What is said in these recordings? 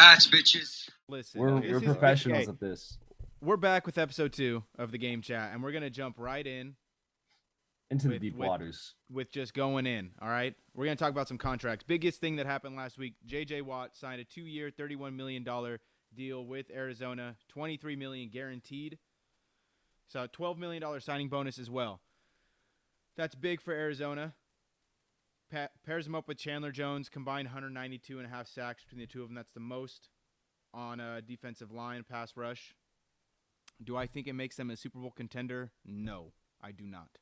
Congrats, bitches. Listen, We're professionals at this. We're back with episode 2 of the game chat, and we're gonna jump right in Into the deep waters. with just going in. All right, we're gonna talk about some contracts. Biggest thing that happened last week: J.J. Watt signed a 2-year, $31 million deal with Arizona, $23 million guaranteed. So a $12 million signing bonus as well. That's big for Arizona. Pairs him up with Chandler Jones, combined 192.5 sacks between the two of them. That's the most on a defensive line pass rush. Do I think it makes them a Super Bowl contender? No, I do not.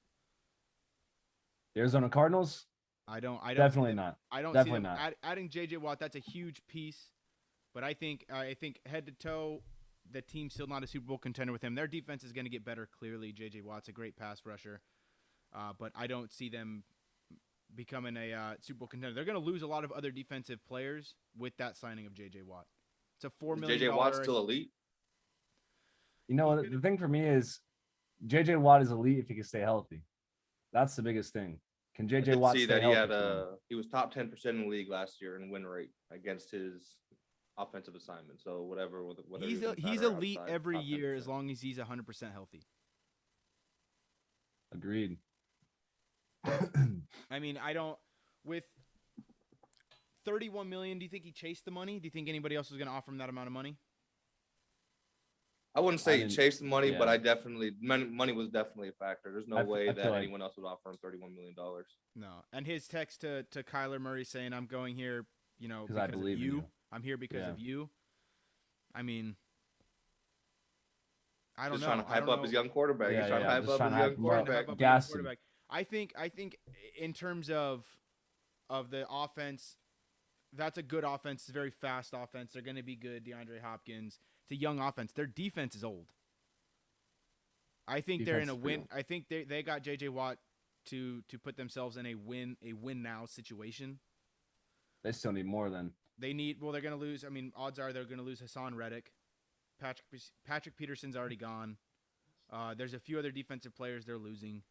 The Arizona Cardinals? I don't Definitely not. I don't Definitely see them not. adding J.J. Watt. That's a huge piece, but I think head to toe, the team's still not a Super Bowl contender with him. Their defense is going to get better. Clearly, J.J. Watt's a great pass rusher, but I don't see them becoming a Super Bowl contender. They're going to lose a lot of other defensive players with that signing of J.J. Watt. It's a $4 million. J.J. Watt's still elite. You know, the thing for me is J.J. Watt is elite if he can stay healthy. That's the biggest thing. Can J.J. Watt see stay that healthy? he was top 10% in the league last year in win rate against his offensive assignment. So whatever he's elite every year as long as he's 100% healthy. Agreed. I mean, I don't with $31 million. Do you think he chased the money? Do you think anybody else was going to offer him that amount of money? I wouldn't say he chased the money, yeah. but money was definitely a factor. There's no way that anyone else would offer him $31 million. No. And his text to Kyler Murray saying, "I'm going here, because I believe of in you. I'm here because of you." I mean, I don't Just know. trying to hype up his young quarterback. Yeah, He's trying to hype just up his young quarterback. Gas him. I think in terms of the offense, that's a good offense. It's a very fast offense. They're going to be good. DeAndre Hopkins. It's a young offense. Their defense is old. I think they're in a win. I think they got J.J. Watt to put themselves in a win now situation. They still need more than. They're going to lose. I mean, odds are they're going to lose Hassan Reddick. Patrick Peterson's already gone. There's a few other defensive players they're losing.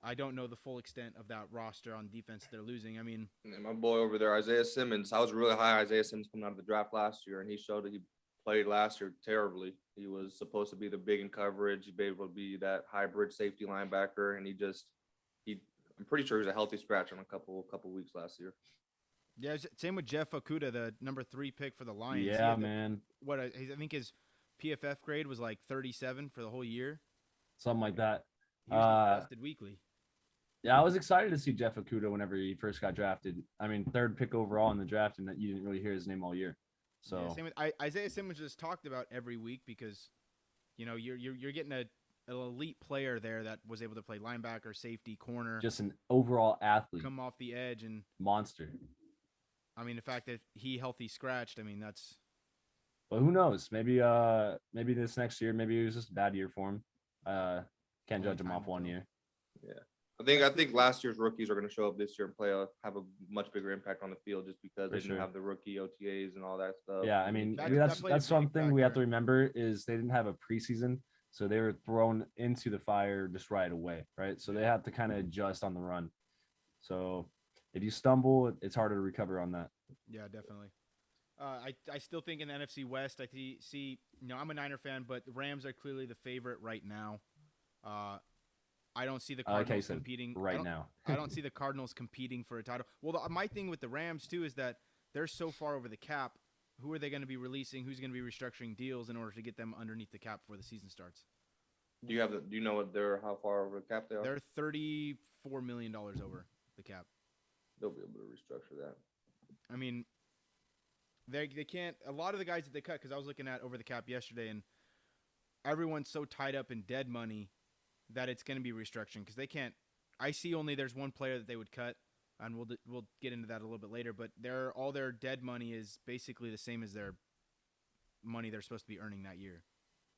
I don't know the full extent of that roster on defense they're losing. I mean, and my boy over there, Isaiah Simmons. I was really high on Isaiah Simmons coming out of the draft last year, and he showed that he played last year terribly. He was supposed to be the big in coverage. He'd be able to be that hybrid safety linebacker, and I'm pretty sure he was a healthy scratch on a couple weeks last year. Yeah, same with Jeff Okudah, the number 3 pick for the Lions. Yeah, man. I think his PFF grade was like 37 for the whole year. Something like that. He was tested weekly. Yeah, I was excited to see Jeff Okudah whenever he first got drafted. I mean, 3rd pick overall in the draft, and you didn't really hear his name all year. So yeah, same with Isaiah Simmons is talked about every week because, you're getting an elite player there that was able to play linebacker, safety, corner, just an overall athlete, come off the edge and monster. I mean, the fact that he healthy scratched, I mean, that's. But who knows? Maybe this next year, maybe it was just a bad year for him. Can't judge him off 1 year. Yeah. I think last year's rookies are going to show up this year and have a much bigger impact on the field just because they didn't have the rookie OTAs and all that stuff. Yeah, I mean, that's something we have to remember is they didn't have a preseason, so they were thrown into the fire just right away, right? So they have to kind of adjust on the run. So if you stumble, it's harder to recover on that. Yeah, definitely. I still think in the NFC West, I see. I'm a Niner fan, but the Rams are clearly the favorite right now. I don't see the Cardinals competing right now. I don't see the Cardinals competing for a title. Well, my thing with the Rams too is that they're so far over the cap. Who are they going to be releasing? Who's going to be restructuring deals in order to get them underneath the cap before the season starts? Do you know how far over the cap they are? They're $34 million over the cap. They'll be able to restructure that. I mean, they can't. A lot of the guys that they cut, because I was looking at over the cap yesterday, and everyone's so tied up in dead money that it's going to be restructuring because they can't. I see only there's one player that they would cut, and we'll get into that a little bit later. But all their dead money is basically the same as their money they're supposed to be earning that year.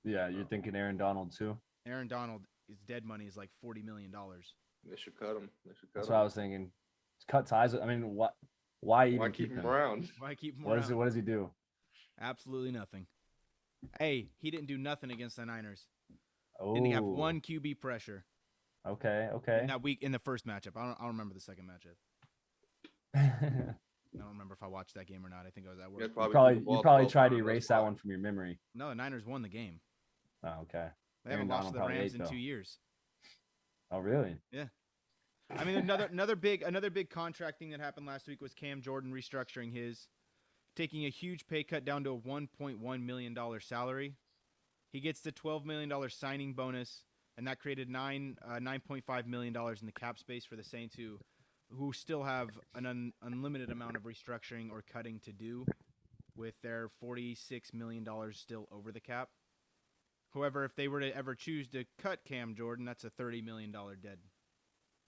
Yeah, you're thinking Aaron Donald too. Aaron Donald, his dead money is like $40 million. They should cut him. That's what I was thinking. Cut ties. I mean, what? Why even keep him around? Why keep him around? What does he do? Absolutely nothing. Hey, he didn't do nothing against the Niners. Oh. Didn't he have one QB pressure? Okay. In that week in the first matchup, I don't remember the second matchup. I don't remember if I watched that game or not. I think I was at You work. guys You probably probably threw the ball you probably 12 tried to times, erase that's that why. one from your memory. No, the Niners won the game. Oh, okay. They haven't Aaron lost Donald to the probably Rams ate, in though. 2 years. Oh, really? I mean, another big contract thing that happened last week was Cam Jordan restructuring his, taking a huge pay cut down to a $1.1 million salary. He gets the $12 million signing bonus, and that created $9.5 million in the cap space for the Saints, who still have an unlimited amount of restructuring or cutting to do, with their $46 million still over the cap. However, if they were to ever choose to cut Cam Jordan, that's a $30 million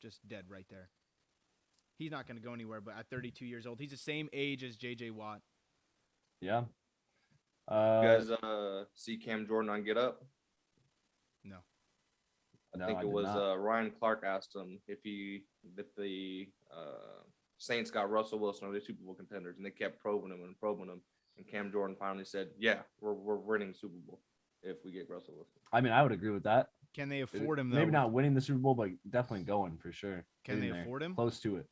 just dead right there. He's not going to go anywhere, but at 32 years old, he's the same age as J.J. Watt. Yeah. You guys see Cam Jordan on Get Up? No. No, I think I it did was not. Ryan Clark asked him if the Saints got Russell Wilson or the Super Bowl contenders, and they kept probing him. And Cam Jordan finally said, "Yeah, we're winning the Super Bowl if we get Russell Wilson." I mean, I would agree with that. Can they afford him, though? Maybe not winning the Super Bowl, but definitely going for sure. Can they Getting there, afford him? Close to it.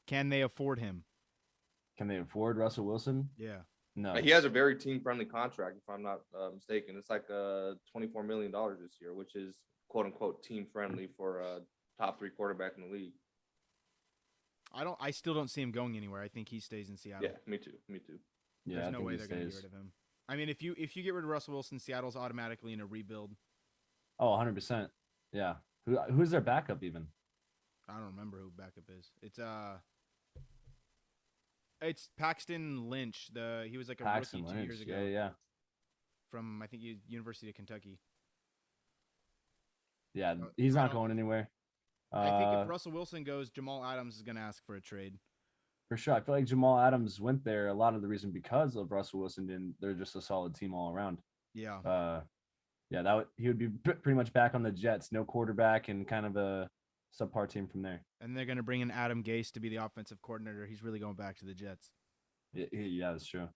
Can they afford him? Can they afford Russell Wilson? Yeah. No. He has a very team-friendly contract, if I'm not mistaken. It's like $24 million this year, which is "quote unquote" team-friendly for a top 3 quarterback in the league. I still don't see him going anywhere. I think he stays in Seattle. Yeah, me too. Yeah, There's I no think way he they're going to get stays. rid of him. I mean, if you get rid of Russell Wilson, Seattle's automatically in a rebuild. Oh, 100%. Yeah. Who's their backup even? I don't remember who backup is. It's Paxton Lynch. He was like a Paxton rookie 2 Lynch. years ago. Yeah. From I think University of Kentucky. Yeah, Uh, he's I not don't- going anywhere. I think if Russell Wilson goes, Jamal Adams is going to ask for a trade. For sure. I feel like Jamal Adams went there a lot of the reason because of Russell Wilson, and they're just a solid team all around. Yeah. Yeah, he would be pretty much back on the Jets, no quarterback, and kind of a subpar team from there. And they're going to bring in Adam Gase to be the offensive coordinator. He's really going back to the Jets. Yeah, that's true.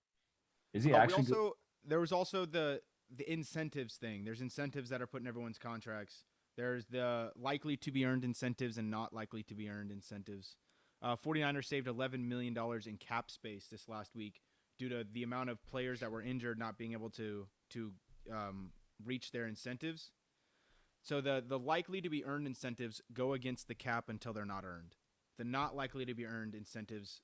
Is he But actually? there was also the incentives thing. There's incentives that are put in everyone's contracts. There's the likely to be earned incentives and not likely to be earned incentives. 49ers saved $11 million in cap space this last week due to the amount of players that were injured not being able to reach their incentives. So the likely to be earned incentives go against the cap until they're not earned. The not likely to be earned incentives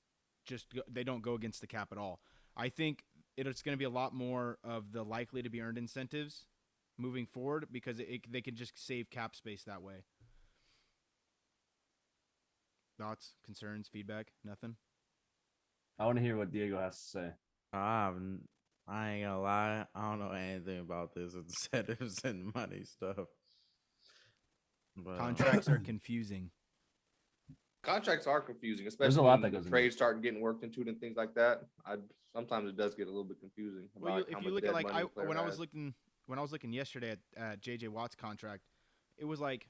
they don't go against the cap at all. I think it's going to be a lot more of the likely to be earned incentives moving forward because they can just save cap space that way. Thoughts, concerns, feedback? Nothing? I want to hear what Diego has to say. I ain't gonna lie. I don't know anything about this incentives and money stuff. But, Contracts are confusing. Contracts are confusing, especially There's a lot when that goes into trades start getting worked into it and things like that. Sometimes it does get a little bit confusing. Well, about if how you much look at dead like money a player when I was has. looking yesterday at JJ Watt's contract, it was like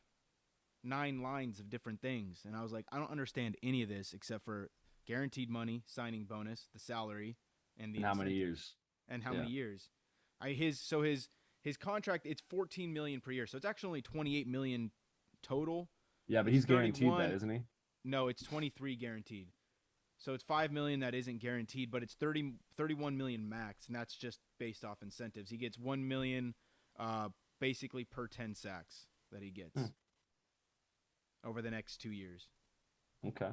9 lines of different things, and I was like, I don't understand any of this except for guaranteed money, signing bonus, the salary, and the And how many incentive. years? And how Yeah. many years? His contract, it's $14 million per year, so it's actually only $28 million total. Yeah, but He's he's guaranteed 31. that, isn't he? No, it's 23 guaranteed. So it's $5 million that isn't guaranteed, but it's 31 million max, and that's just based off incentives. He gets $1 million basically per 10 sacks that he gets over the next 2 years. Okay.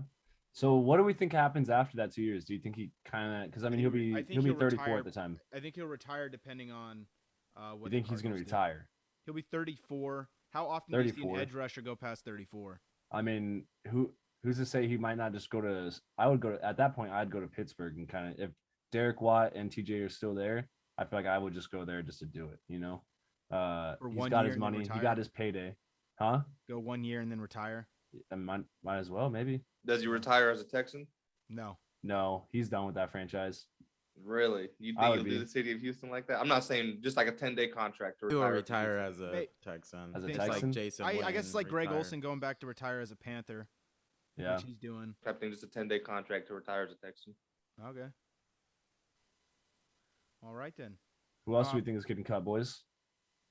So what do we think happens after that 2 years? Do you think he kind of? Because I mean, he'll I be think he'll be he'll 34 retire. at the time. I think he'll retire depending on what You think he's going to retire? He'll be 34. How often do you see an 34. edge rusher go past 34? I mean, who's to say he might not just go to? I would go to at that point. I'd go to Pittsburgh and kind of if Derek Watt and TJ are still there, I feel like I would just go there just to do it. You know, For he's 1 got year his and then money. He retire? got his payday, huh? Go 1 year and then retire? And might as well maybe. Does he retire as a Texan? No. No, he's done with that franchise. Really? You I think would he'll do be. the city of Houston like that? I'm not saying just like a 10-day contract to he will retire. retire as a Hey, Texan. As a Just Texan? like Jason. I guess it's like Witten Greg retired. Olsen going back to retire as a Panther, Yeah. which he's doing. Type thing, just a 10-day contract to retire as a Texan. Okay. All right then. Who else do we Um, think is getting cut, boys?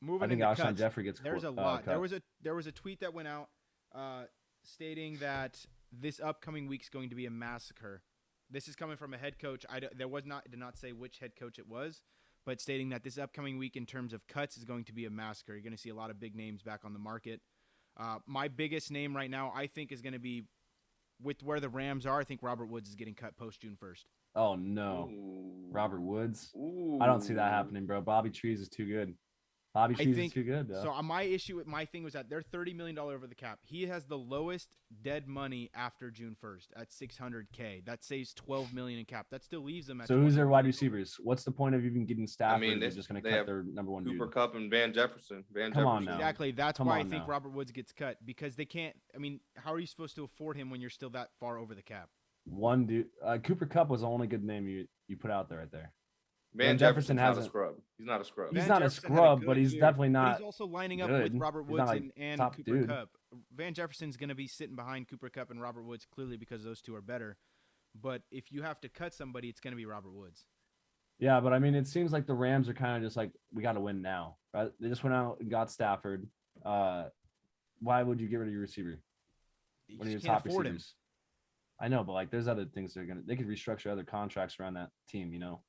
Moving I think into Alshon cuts. Jeffrey gets There's a cut. lot. There was a tweet that went out stating that this upcoming week's going to be a massacre. This is coming from a head coach. Did not say which head coach it was, but stating that this upcoming week in terms of cuts is going to be a massacre. You're going to see a lot of big names back on the market. My biggest name right now, I think, is going to be with where the Rams are. I think Robert Woods is getting cut post June 1st. Oh no, Ooh. Robert Woods. Ooh. I don't see that happening, bro. Bobby Trees is too good. Bobby Trees think is too good, though. So my issue with my thing was that they're $30 million over the cap. He has the lowest dead money after June 1st at $600K. That saves $12 million in cap. That still leaves them at. So who's their 20 wide receivers? What's the point of even getting Stafford? mean, They're they- just going to they cut have their number one Cooper dude. Kupp and Van Jefferson. Come on now. Exactly. That's Come why I on think now. Robert Woods gets cut because they can't. I mean, how are you supposed to afford him when you're still that far over the cap? One dude. Cooper Kupp was the only good name you put out there right there. Van Van Jefferson's Jefferson not a hasn't- scrub. He's not a scrub. He's Van not a Jefferson had scrub, good but he's year, definitely but not. he's also lining up with good. Robert He's Woods not, like, and top Cooper dude. Kupp. Van Jefferson's going to be sitting behind Cooper Kupp and Robert Woods clearly because those two are better. But if you have to cut somebody, it's going to be Robert Woods. Yeah, but I mean, it seems like the Rams are kind of just like, we got to win now. Right? They just went out and got Stafford. Why would you get rid of your receiver? You One of your just can't top afford him. receivers. I know, but like, there's other things they could restructure other contracts around that team. You know.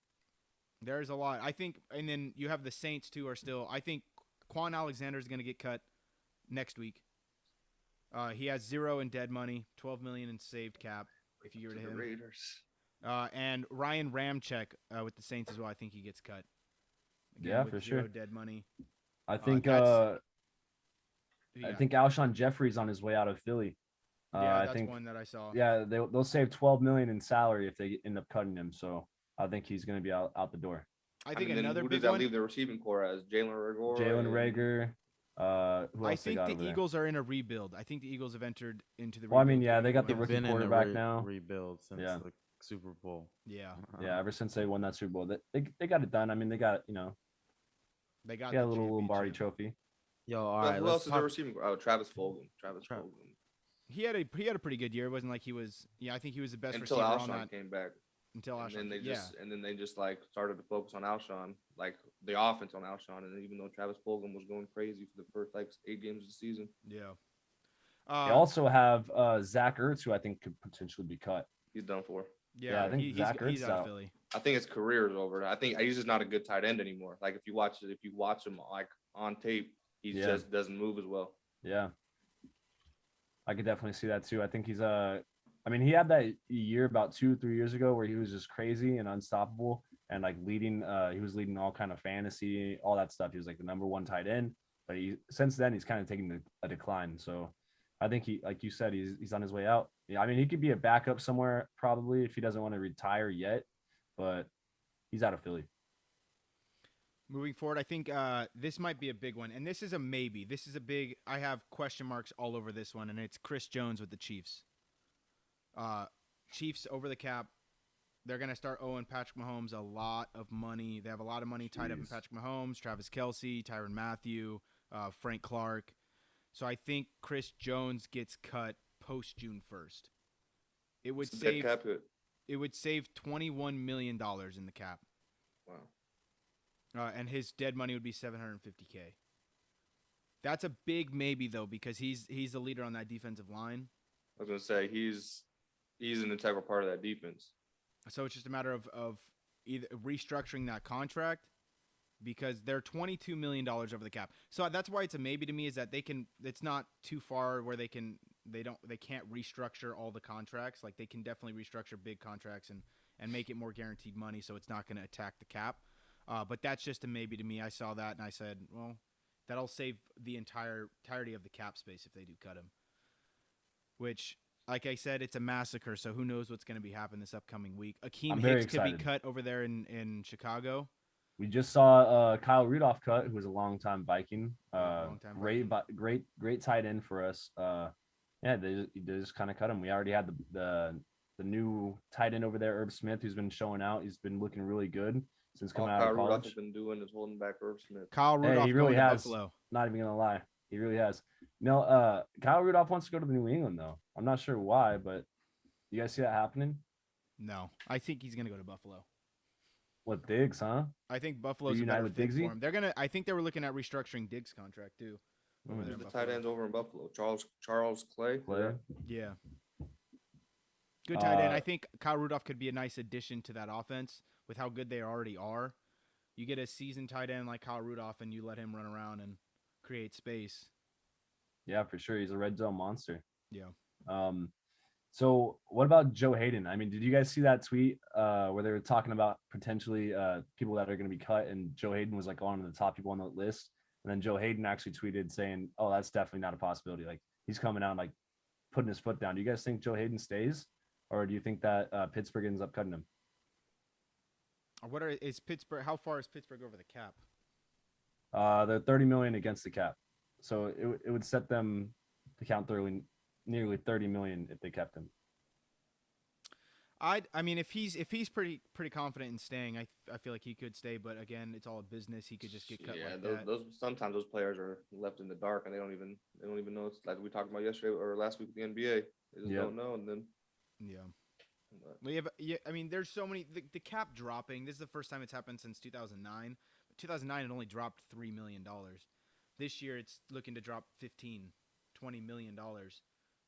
There's a lot. I think, and then you have the Saints too are still. I think Quan Alexander is going to get cut next week. He has 0 in dead money, 12 million in saved cap. If you get rid To of the him, Raiders. and Ryan Ramczyk with the Saints as well. I think he gets cut. Yeah, with for 0 sure. dead money. I think that's- I Yeah. think Alshon Jeffrey's on his way out of Philly. Yeah, I that's think one that I saw. yeah, they'll save 12 million in salary if they end up cutting him. So I think he's going to be out the door. I think mean, then another who big does that one. leave the receiving core as? Jalen Reagor. Jalen and- Rager. Who I else they think got the over there? Eagles are in a rebuild. I think the Eagles have entered into the. Well, I mean, rebuild yeah, they phase got the going rookie Been in a quarterback now. rebuild since Yeah. the Super Bowl. Yeah, Yeah, ever since they won that Super Bowl, they got it done. I mean, they got they got they got the a little Lombardi championship. trophy. Yo, all But right, who let's else is talk. the receiving core? Oh, Travis Fulgham. Travis Tra- Fulgham. He had a pretty good year. It wasn't like he was. Yeah, I think he was the best Until receiver on Alshon that came back. until And Alshon. then they Yeah, just like started to focus on Alshon, like the offense on Alshon. And even though Travis Fulgham was going crazy for the first like 8 games of the season, yeah. They also have Zach Ertz, who I think could potentially be cut. he's done for. yeah, I think he's Zach Ertz he's is out of out. Philly. I think his career is over. I think he's just not a good tight end anymore. Like if you watch him like on tape, he Yeah. just doesn't move as well. Yeah, I could definitely see that too. I think he's I mean, he had that year about 2-3 years ago where he was just crazy and unstoppable and like leading. He was leading all kind of fantasy, all that stuff. He was like the number 1 tight end. But since then he's kind of taking a decline. So I think he, like you said, he's on his way out. Yeah, I mean, he could be a backup somewhere probably if he doesn't want to retire yet, but he's out of Philly. Moving forward, I think this might be a big one, and this is a maybe. This is a big. I have question marks all over this one, and it's Chris Jones with the Chiefs. Chiefs over the cap. They're gonna start owing Patrick Mahomes a lot of money. They have a lot of money tied up in Jeez. Patrick Mahomes, Travis Kelce, Tyrann Mathieu, Frank Clark. So I think Chris Jones gets cut post June 1st. It would It's a dead save. cap hit. It would save $21 million in the cap. Wow. And his dead money would be $750K. That's a big maybe though because he's the leader on that defensive line. I was gonna say he's an integral part of that defense. So it's just a matter of either restructuring that contract because they're $22 million over the cap. So that's why it's a maybe to me is that they can. It's not too far where they can't restructure all the contracts. Like they can definitely restructure big contracts and make it more guaranteed money. So it's not going to attack the cap. But that's just a maybe to me. I saw that and I said, well, that'll save the entirety of the cap space if they do cut him. Which, like I said, it's a massacre. So who knows what's going to be happening this upcoming week? Akeem I'm very Hicks could be excited. cut over there in Chicago. We just saw Kyle Rudolph cut, who was a longtime Viking. Longtime Great tight end for us. Yeah, they just kind of cut him. We already had the new tight end over there, Herb Smith, who's been showing out. He's been looking really good since All coming out Kyle of Rudolph college. has been doing is holding back Irv Smith. Kyle Rudolph he really going to has. Buffalo. Not even gonna lie, he really has. No, Kyle Rudolph wants to go to New England though. I'm not sure why, but you guys see that happening? No, I think he's going to go to Buffalo. What, Diggs, huh? I think Buffalo's a Reunite better with fit Diggsy? for him. They're gonna. I think they were looking at restructuring Diggs' contract too. Over Mm. there in The Buffalo. tight ends over in Buffalo. Charles Clay. Clay. Yeah. Good tight end. Uh, I think Kyle Rudolph could be a nice addition to that offense with how good they already are. You get a seasoned tight end like Kyle Rudolph, and you let him run around and create space. Yeah, for sure. He's a red zone monster. Yeah. Um, so what about Joe Hayden? I mean, did you guys see that tweet where they were talking about potentially people that are going to be cut, and Joe Hayden was like one of the top people on the list, and then Joe Hayden actually tweeted saying, "Oh, that's definitely not a possibility. Like he's coming out like putting his foot down." Do you guys think Joe Hayden stays, or do you think that Pittsburgh ends up cutting him? Is Pittsburgh? How far is Pittsburgh over the cap? They're 30 million against the cap, so it would set them to count nearly 30 million if they kept him. I mean, if he's pretty confident in staying, I feel like he could stay. But again, it's all a business. He could just get cut. Yeah, like those, that. those sometimes those players are left in the dark and they don't even know. It's like we talked about yesterday or last week with the NBA. They just don't know, and then Yeah. but We have, yeah. I mean, there's so many. The cap dropping. This is the first time it's happened since 2009. 2009 it only dropped $3 million. This year it's looking to drop $20 million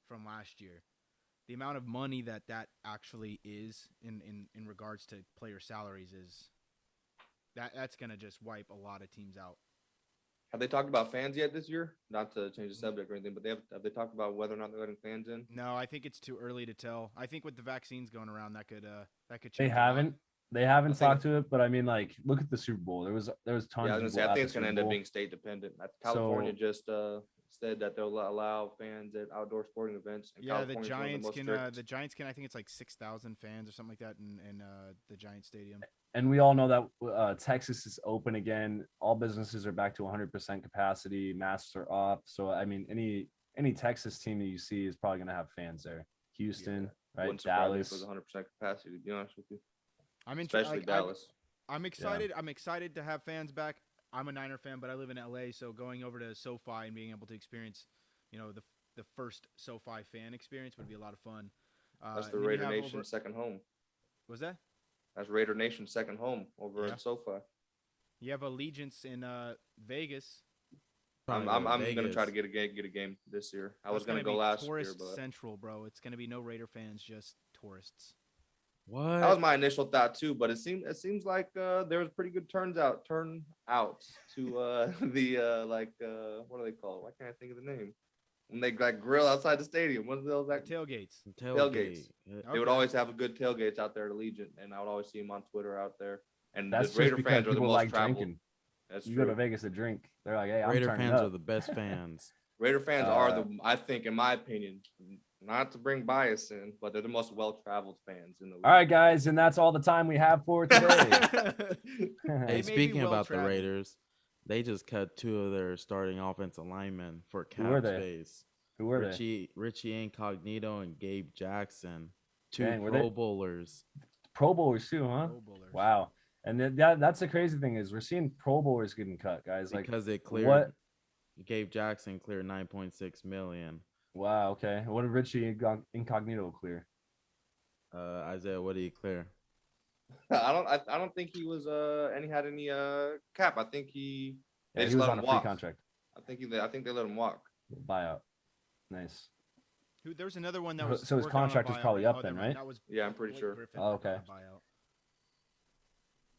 from last year. The amount of money that actually is in regards to player salaries is that's gonna just wipe a lot of teams out. have they talked about fans yet this year? Not to change the subject or anything, but have they talked about whether or not they're letting fans in? No, I think it's too early to tell. I think with the vaccines going around, that could change. They a lot. haven't. They haven't I think- talked to it, but I mean, like, look at the Super Bowl. There was tons. Yeah, I of was people gonna say I at think the it's gonna Super end up Bowl. being state dependent. California So- just said that they'll allow fans at outdoor sporting events. And Yeah, the California's one of Giants most can. strict. The Giants can. I think it's like 6,000 fans or something like that in the Giants stadium. And we all know that Texas is open again. All businesses are back to 100% capacity. Masks are off. So I mean, any Texas team that you see is probably gonna have fans there. Houston, right? Wouldn't surprise me if Dallas. it was 100% capacity. To be honest with you, I'm especially Dallas. I'm excited. I'm excited to have fans back. I'm a Niner fan, but I live in LA, so going over to SoFi and being able to experience, the first SoFi fan experience would be a lot of fun. That's the and then you Raider have Nation's second home. Was that? That's Raider Nation's second home over Yeah. at SoFi. You have Allegiance in Vegas. I'm Probably go to gonna try to Vegas. get a game this year. I That's was gonna be go last year, tourist but central, bro. It's gonna be no Raider fans, just tourists. What? that was my initial thought too. But it seems like there was pretty good turnouts to what do they call it? Why can't I think of the name? When they like grill outside the stadium. What those like Tailgates. tailgates. Yeah. They would Okay. always have a good tailgates out there at Allegiant, and I would always see them on Twitter out there. And That's the just Raider because fans are the people most like traveled. drinking. That's You true. go to Vegas to drink. They're like, hey, I'm Raider turning fans up. are the best fans. Raider fans are Uh, I think, in my opinion, not to bring bias in, but they're the most well-traveled fans in the league. All right, guys, and that's all the time we have for today. Hey, may be speaking about the well-traveled. Raiders, they just cut 2 of their starting offensive linemen for Who were cap they? space. Who were they? Richie Incognito and Gabe Jackson, 2 Dang, were Pro they- Bowlers. Pro Bowlers too, huh? Pro Bowlers. Wow. And that's the crazy thing is we're seeing Pro Bowlers getting cut, guys. Like, Because they cleared what? Gabe Jackson cleared 9.6 million. Wow. Okay. What did Richie Incognito clear? Isaiah, what did he clear? I don't think he was had any cap. I think he Yeah, just he was let on him a free walk. contract I think they let him walk. buyout. Nice. There was another one that So- was. so his working on a contract was buyout. probably up Oh, then, never mind. right? That was Yeah, I'm pretty Blake sure. Griffin Oh, working on okay. a buyout.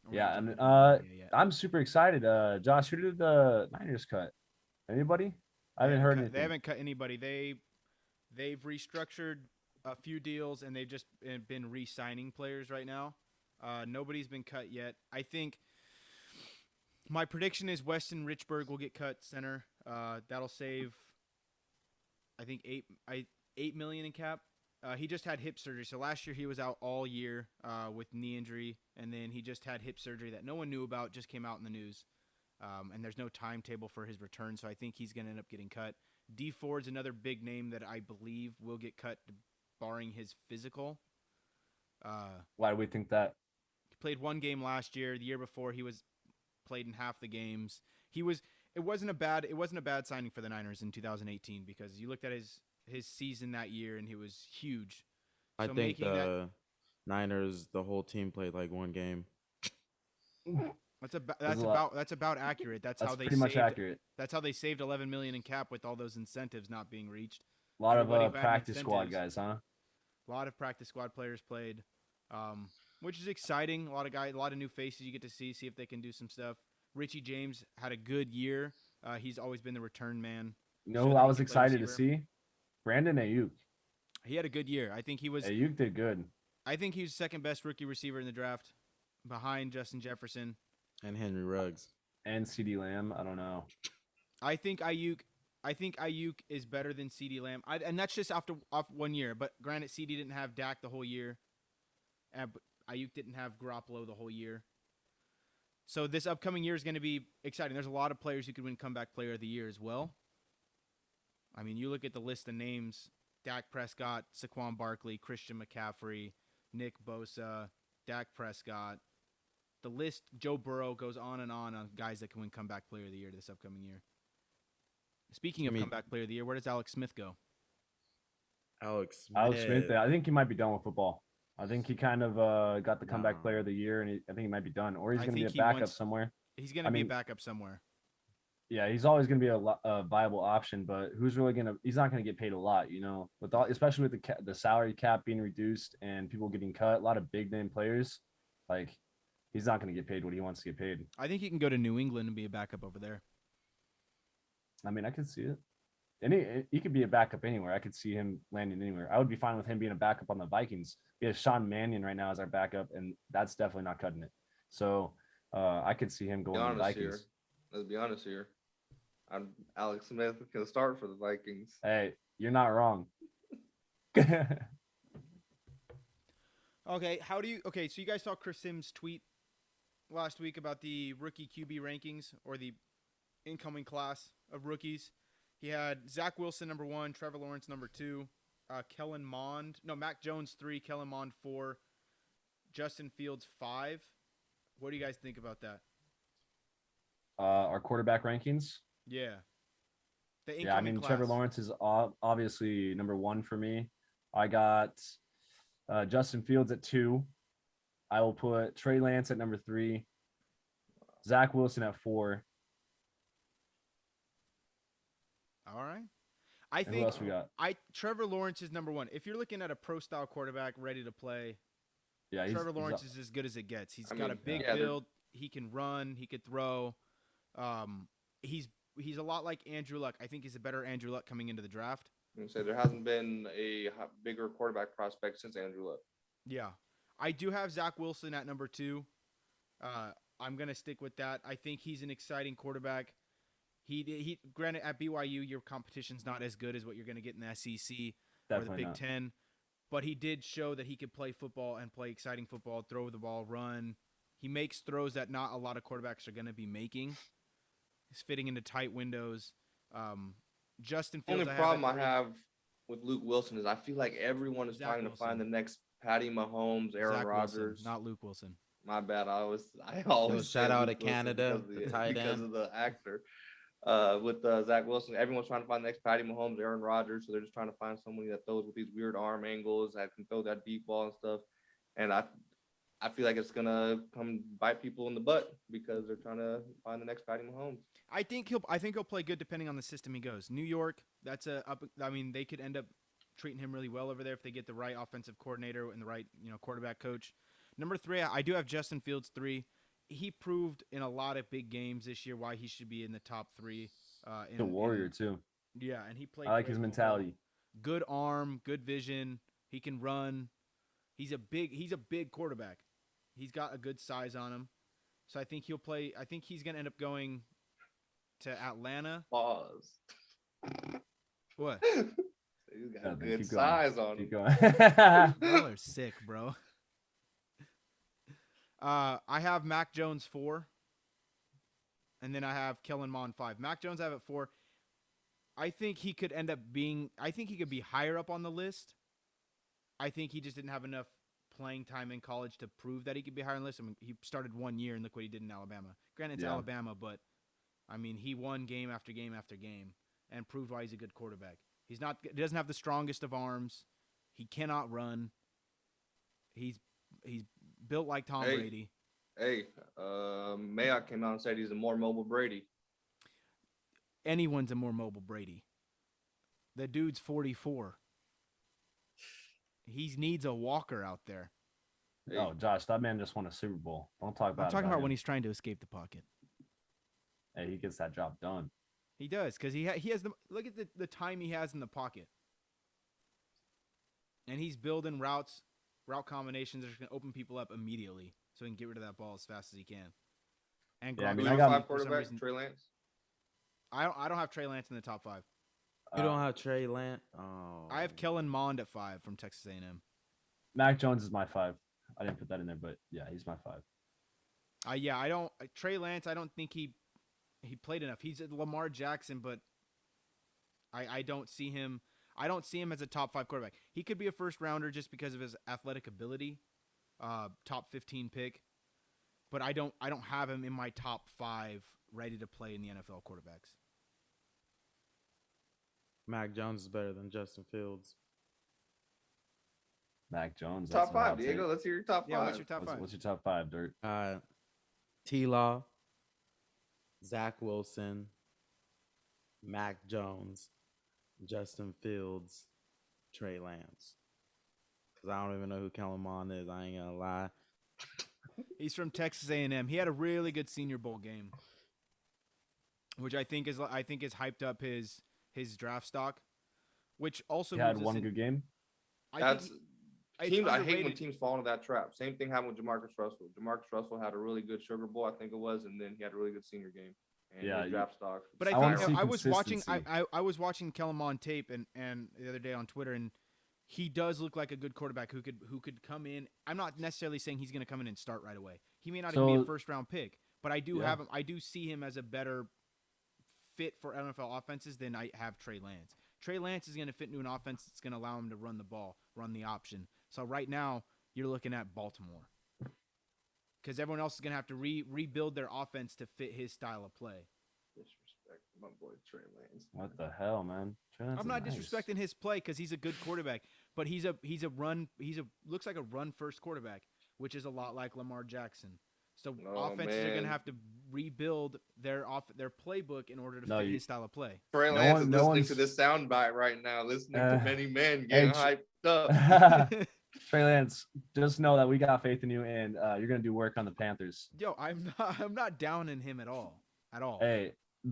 Yeah, and, Yeah. I'm super excited. Josh, who did the Niners cut? Anybody? I haven't heard anything. They haven't cut anybody. They've restructured a few deals and they've just been re-signing players right now. Nobody's been cut yet. I think my prediction is Weston Richburg will get cut center. That'll save, I think $8 million in cap. He just had hip surgery, so last year he was out all year with knee injury, and then he just had hip surgery that no one knew about, just came out in the news. And there's no timetable for his return, so I think he's going to end up getting cut. D Ford's another big name that I believe will get cut, barring his physical. Why do we think that? He played one game last year. The year before, he was played in half the games. It wasn't a bad signing for the Niners in 2018 because you looked at his season that year and he was huge. I So think making that- the Niners, the whole team played like one game. That's a lot. about accurate. That's That's how they pretty much saved, accurate. That's how they saved $11 million in cap with all those incentives not being reached. A lot of Everybody who had practice squad incentives. guys, huh? A lot of practice squad players played, which is exciting. A lot of new faces you get to see if they can do some stuff. Richie James had a good year. He's always been the return man. You know Showed who that I he was can play excited to receiver. see? Brandon Ayuk. He had a good year. I think he was. Ayuk did good. I think he was second best rookie receiver in the draft, behind Justin Jefferson. And Henry Ruggs. And CD Lamb. I don't know. I think Ayuk is better than CeeDee Lamb, and that's just off 1 year. But granted, CeeDee didn't have Dak the whole year, and Ayuk didn't have Garoppolo the whole year. So this upcoming year is going to be exciting. There's a lot of players who could win Comeback Player of the Year as well. I mean, you look at the list of names: Dak Prescott, Saquon Barkley, Christian McCaffrey, Nick Bosa, Dak Prescott. The list, Joe Burrow, goes on guys that can win Comeback Player of the Year this upcoming year. Speaking of Comeback Player of the Year, where does Alex Smith go? Alex Smith. I think he might be done with football. I think he kind of got the Comeback Player of the Year, and I think he might be done, or he's going to be a backup somewhere. He's going to be a backup somewhere. Yeah, he's always going to be a viable option, but who's really going to? He's not going to get paid a lot, especially with the salary cap being reduced and people getting cut. A lot of big name players, like he's not going to get paid what he wants to get paid. I think he can go to New England and be a backup over there. I mean, I could see it. And he could be a backup anywhere. I could see him landing anywhere. I would be fine with him being a backup on the Vikings. We have Sean Mannion right now as our backup, and that's definitely not cutting it. So I could see him going to the Vikings. Let's be honest here. Alex Smith can start for the Vikings. Hey, you're not wrong. Okay, so you guys saw Chris Sims' tweet last week about the rookie QB rankings or the incoming class of rookies. He had Zach Wilson number 1, Trevor Lawrence number 2, Mac Jones 3, Kellen Mond 4, Justin Fields 5. What do you guys think about that? Our quarterback rankings. Yeah. Class. Trevor Lawrence is obviously number 1 for me. I got Justin Fields at 2. I will put Trey Lance at number 3. Zach Wilson at 4. All right. I think who else we got? Trevor Lawrence is number 1. If you're looking at a pro style quarterback ready to play, Trevor Lawrence is as good as it gets. He's got a big build. He can run. He could throw. He's a lot like Andrew Luck. I think he's a better Andrew Luck coming into the draft. So there hasn't been a bigger quarterback prospect since Andrew Luck. Yeah, I do have Zach Wilson at number 2. I'm gonna stick with that. I think he's an exciting quarterback. He granted at BYU your competition's not as good as what you're going to get in the SEC or the Big Ten, but he did show that he could play football and play exciting football, throw the ball, run. He makes throws that not a lot of quarterbacks are going to be making. He's fitting into tight windows. Justin Fields. The only problem I have with Luke Wilson is I feel like everyone is trying to find the next Patty Mahomes, Aaron Rodgers. Not Luke Wilson. My bad. I always shout out to Canada because of the actor. With Zach Wilson, everyone's trying to find the next Patty Mahomes, Aaron Rodgers, so they're just trying to find somebody that throws with these weird arm angles that can throw that deep ball and stuff. And I feel like it's gonna come bite people in the butt because they're trying to find the next Patty Mahomes. I think he'll play good depending on the system he goes. New York, they could end up treating him really well over there if they get the right offensive coordinator and the right quarterback coach. Number 3, I do have Justin Fields 3. He proved in a lot of big games this year why he should be in the top 3. The Warrior too. Yeah, and he played. I like his mentality. Good arm, good vision. He can run. He's a big quarterback. He's got a good size on him, so I think he'll play. I think he's gonna end up going to Atlanta. Pause. What? He's got good size on him. Keep going. Y'all are sick, bro. I have Mac Jones 4, and then I have Kellen Mond 5. Mac Jones I have at 4. I think he could end up being. I think he could be higher up on the list. I think he just didn't have enough playing time in college to prove that he could be higher on the list. I mean, he started 1 year and look what he did in Alabama. Granted, it's Alabama, but I mean, he won game after game after game and proved why he's a good quarterback. He doesn't have the strongest of arms. He cannot run. He's built like Tom Brady. Mayock came out and said he's a more mobile Brady. Anyone's a more mobile Brady. The dude's 44. he needs a Walker out there. Hey, Oh, Josh, that man just won a Super Bowl. Don't talk I'm talking about him. when he's trying to escape the pocket. Hey, he gets that job done. He does because he has the look at the time he has in the pocket, and he's building route combinations that are going to open people up immediately, so he can get rid of that ball as fast as he can. And Yeah, I Gronkowski, mean, who I your got- five for some quarterback? reason- Trey Lance. I don't have Trey Lance in the top 5. You don't have Trey Lance. Oh, I have Kellen Mond at 5 from Texas A&M. Mac Jones is my 5. I didn't put that in there, but yeah, he's my 5. I don't Trey Lance. I don't think he played enough. He's a Lamar Jackson, but I don't see him. I don't see him as a top 5 quarterback. He could be a first rounder just because of his athletic ability, top 15 pick. But I don't have him in my top 5 ready to play in the NFL quarterbacks. Mac Jones is better than Justin Fields. Mac Jones. Top that's a 5, hot take. Diego. Let's hear your top 5. Yeah, what's your top 5? What's your top 5, Dirt? T-Law, Zach Wilson, Mac Jones, Justin Fields, Trey Lance. Because I don't even know who Kellen Mond is. I ain't going to lie. He's from Texas A&M. He had a really good Senior Bowl game, which I think is hyped up his draft stock, which also He had moves us one in- good game. I That's think it's teams. I hate when underrated. teams fall into that trap. Same thing happened with Jamarcus Russell. Jamarcus Russell had a really good Sugar Bowl, I think it was, and then he had a really good senior game. And Yeah, his draft stock. But I wanna I think see I was watching consistency. I was watching Kellen Mond tape and the other day on Twitter, and he does look like a good quarterback who could come in. I'm not necessarily saying he's going to come in and start right away. He may not even be a So- first round pick, but I do Yeah. have him. I do see him as a better fit for NFL offenses than I have Trey Lance. Trey Lance is going to fit into an offense that's going to allow him to run the ball, run the option. So right now you're looking at Baltimore because everyone else is going to have to rebuild their offense to fit his style of play. Disrespect to my boy Trey Lance. What the hell, man? Trey Lance I'm is not nice. disrespecting his play because he's a good quarterback, but he's a looks like a run first quarterback, which is a lot like Lamar Jackson. So Oh, offenses are man. gonna have to rebuild their playbook in order to No, fit you- his style of play. Trey No Lance one- is no listening one's- to this soundbite right now, listening Uh, to many men getting hey, hyped up. Trey Lance, just know that we got faith in you, and you're gonna do work on the Panthers. Yo, I'm not downing him at all. Hey,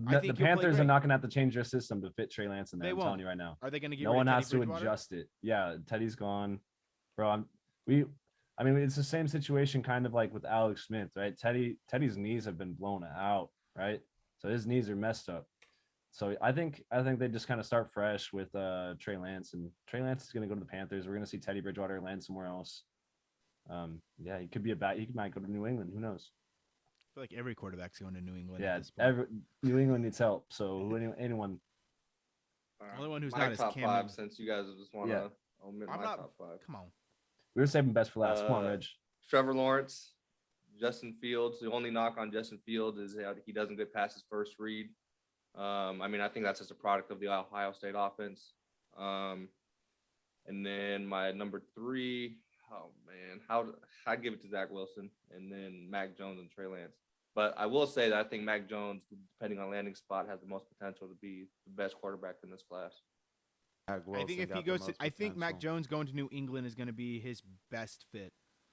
I the think you'll play Panthers are great. not gonna have to change their system to fit Trey Lance in there. They I'm won't. telling you right now. Are they gonna get No rid one of has Teddy to Bridgewater? adjust it. Yeah, Teddy's gone, bro. I mean, it's the same situation, kind of like with Alex Smith, right? Teddy's knees have been blown out, right? So his knees are messed up. So I think they just kind of start fresh with Trey Lance, and Trey Lance is gonna go to the Panthers. We're gonna see Teddy Bridgewater land somewhere else. Yeah, he could be he might go to New England. Who knows? I feel like every quarterback's going to New England. Yeah, at this point. New England needs help. So anyone, All Only one who's my not is top Cam 5, Newton. since you guys just want to Yeah. omit I'm my not- top 5. Come on. we were saving best for last. Come on, Uh, Reg. Trevor Lawrence, Justin Fields. The only knock on Justin Fields is that he doesn't get past his first read. I mean, I think that's just a product of the Ohio State offense. And then my number 3, oh man, I'd give it to Zach Wilson, and then Mac Jones and Trey Lance. But I will say that I think Mac Jones, depending on landing spot, has the most potential to be the best quarterback in this class. Zach I Wilson think if he got the goes to, most I think Mac potential. Jones going to New England is going to be his best fit.